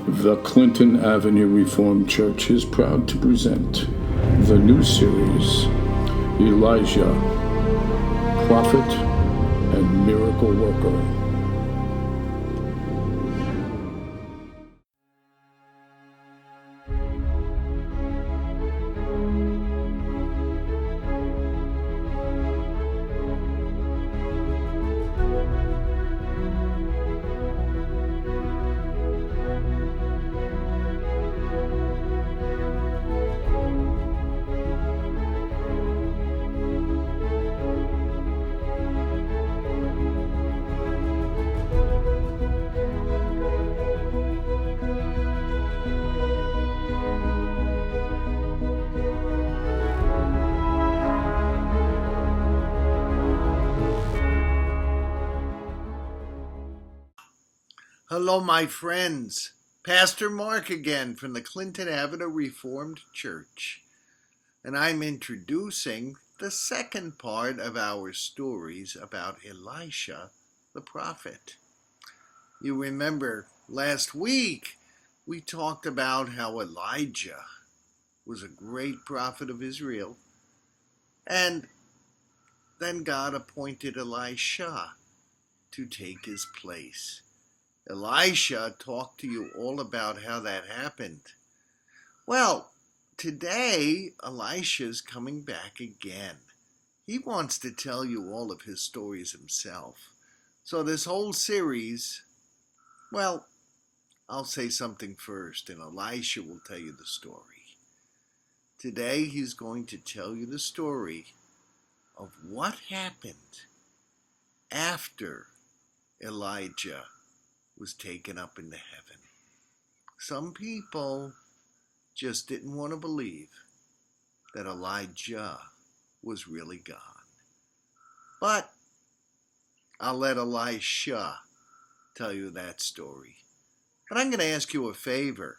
The Clinton Avenue Reformed Church is proud to present the new series, Elijah, Prophet and Miracle Worker. Hello, my friends. Pastor Mark again from the Clinton Avenue Reformed Church. And I'm introducing the second part of our stories about Elisha, the prophet. You remember last week we talked about how Elijah was a great prophet of Israel. And then God appointed Elisha to take his place. Elisha talked to you all about how that happened. Well, today Elisha's coming back again. He wants to tell you all of his stories himself. So this whole series, well, I'll say something first, and Elisha will tell you the story. Today he's going to tell you the story of what happened after Elijah was taken up into heaven. Some people just didn't want to believe that Elijah was really gone. But I'll let Elisha tell you that story. But I'm going to ask you a favor.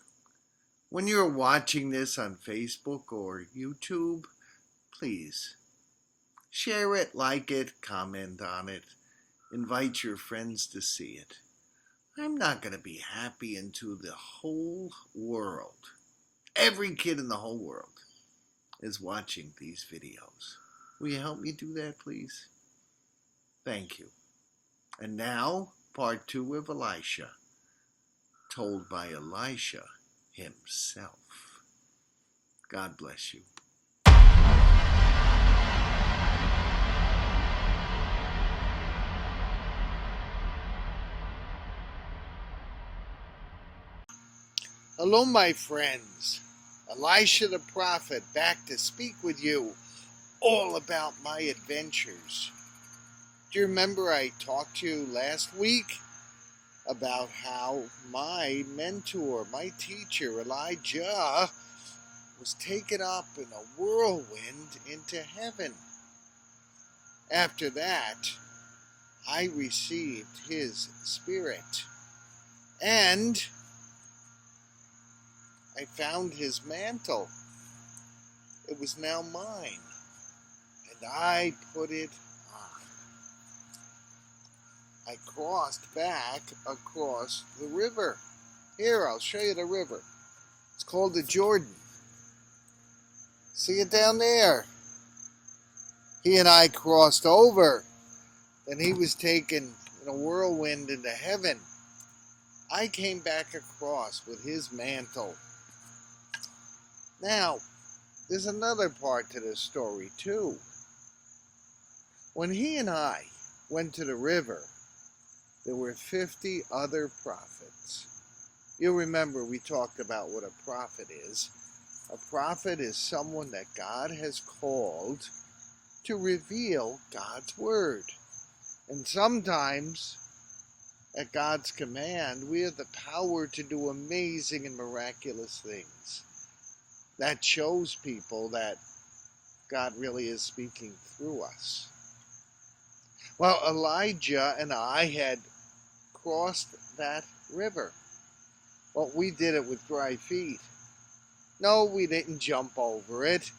When you're watching this on Facebook or YouTube, please share it, like it, comment on it, invite your friends to see it. I'm not going to be happy until the whole world, every kid in the whole world, is watching these videos. Will you help me do that, please? Thank you. And now, part 2 of Elisha, told by Elisha himself. God bless you. Hello, my friends. Elisha the prophet, back to speak with you all about my adventures. Do you remember I talked to you last week about how my mentor, my teacher, Elijah, was taken up in a whirlwind into heaven? After that, I received his spirit, and I found his mantle. It was now mine, and I put it on. I crossed back across the river. Here, I'll show you the river. It's called the Jordan. See it down there? He and I crossed over, and he was taken in a whirlwind into heaven. I came back across with his mantle. Now, there's another part to this story, too. When he and I went to the river, there were 50 other prophets. You'll remember we talked about what a prophet is. A prophet is someone that God has called to reveal God's word. And sometimes, at God's command, we have the power to do amazing and miraculous things. That shows people that God really is speaking through us. Well, Elijah and I had crossed that river. Well, we did it with dry feet. No, we didn't jump over it.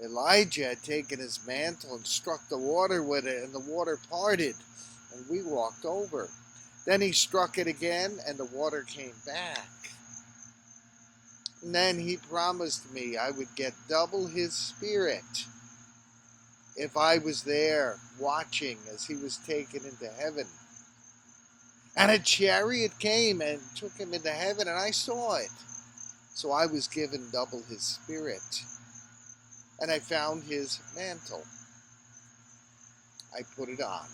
Elijah had taken his mantle and struck the water with it, and the water parted, and we walked over. Then he struck it again, and the water came back. And then he promised me I would get double his spirit if I was there watching as he was taken into heaven. And a chariot came and took him into heaven, and I saw it. So I was given double his spirit. And I found his mantle. I put it on.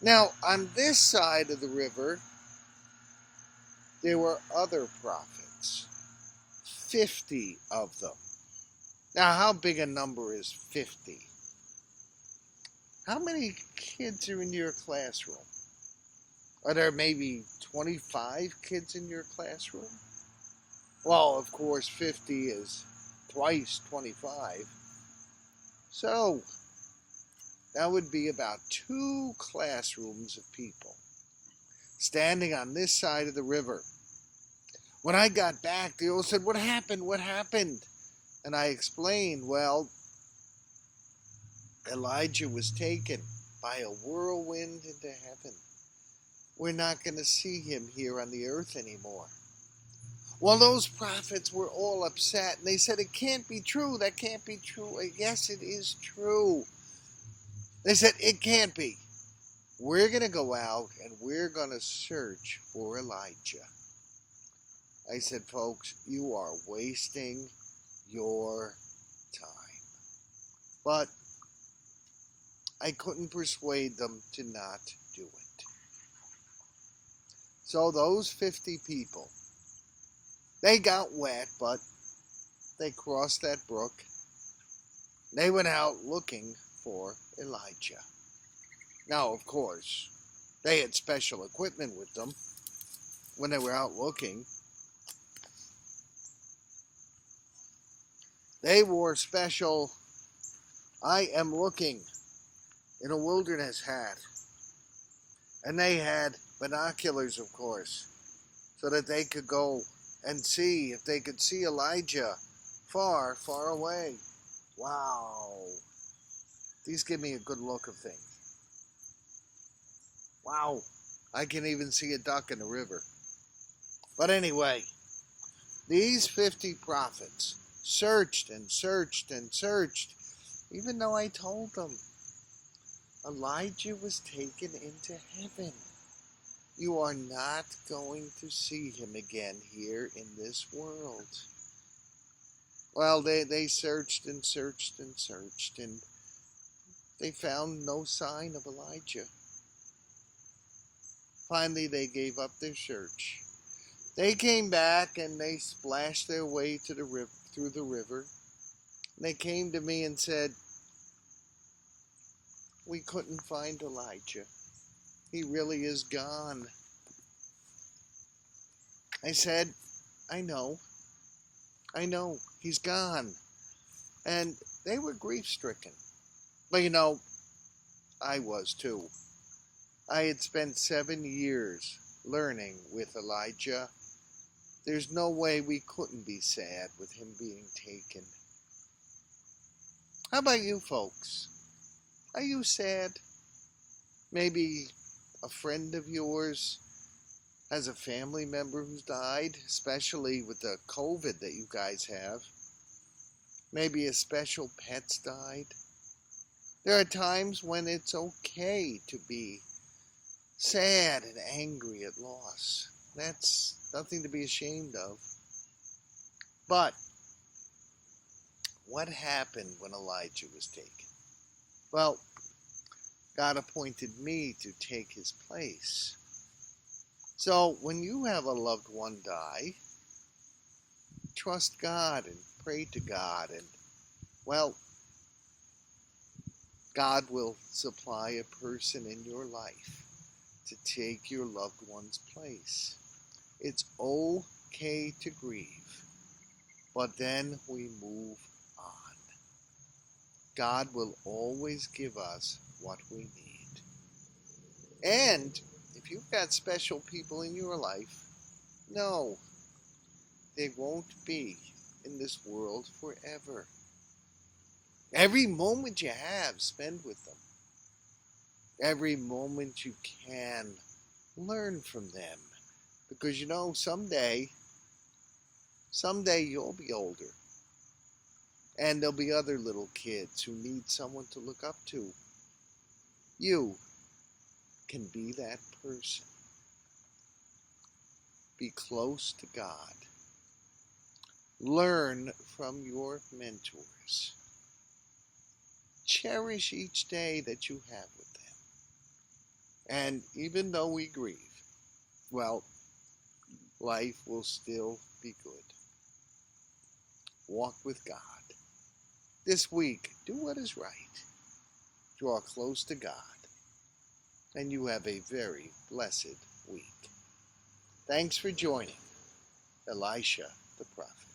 Now, on this side of the river, there were other prophets. 50 of them. Now, how big a number is 50? How many kids are in your classroom? Are there maybe 25 kids in your classroom? Well, of course, 50 is twice 25. So, that would be about 2 classrooms of people standing on this side of the river. When I got back, they all said, "What happened? What happened?" And I explained, well, Elijah was taken by a whirlwind into heaven. We're not going to see him here on the earth anymore. Well, those prophets were all upset, and they said, "It can't be true. That can't be true." Yes, it is true. They said, "It can't be. We're going to go out, and we're going to search for Elijah." I said, "Folks, you are wasting your time." But I couldn't persuade them to not do it. So those 50 people, they got wet, but they crossed that brook. They went out looking for Elijah. Now, of course, they had special equipment with them when they were out looking. They wore special "I am looking in a wilderness" hat. And they had binoculars, of course, so that they could go and see if they could see Elijah far, far away. Wow. These give me a good look of things. Wow. I can even see a duck in the river. But anyway, these 50 prophets searched and searched and searched, even though I told them Elijah was taken into heaven. You are not going to see him again here in this world. Well, they searched and searched and searched, and they found no sign of Elijah. Finally, they gave up their search. They came back and they splashed their way to the river, through the river. And they came to me and said, "We couldn't find Elijah. He really is gone." I said, I know, he's gone." And they were grief-stricken. But I was too. I had spent 7 years learning with Elijah. There's no way we couldn't be sad with him being taken. How about you folks? Are you sad? Maybe a friend of yours has a family member who's died, especially with the COVID that you guys have. Maybe a special pet's died. There are times when it's okay to be sad and angry at loss. That's nothing to be ashamed of. But what happened when Elijah was taken? Well, God appointed me to take his place. So when you have a loved one die, trust God and pray to God, and well, God will supply a person in your life to take your loved one's place. It's okay to grieve, but then we move on. God will always give us what we need. And if you've got special people in your life, no, they won't be in this world forever. Every moment you have, spend with them. Every moment you can, learn from them. Because someday Someday you'll be older, and there'll be other little kids who need someone to look up to. You can be that person. Be close to God. Learn from your mentors. Cherish each day that you have with them. And even though we grieve, well, life will still be good. Walk with God. This week, do what is right. Draw close to God. And you have a very blessed week. Thanks for joining Elisha the Prophet.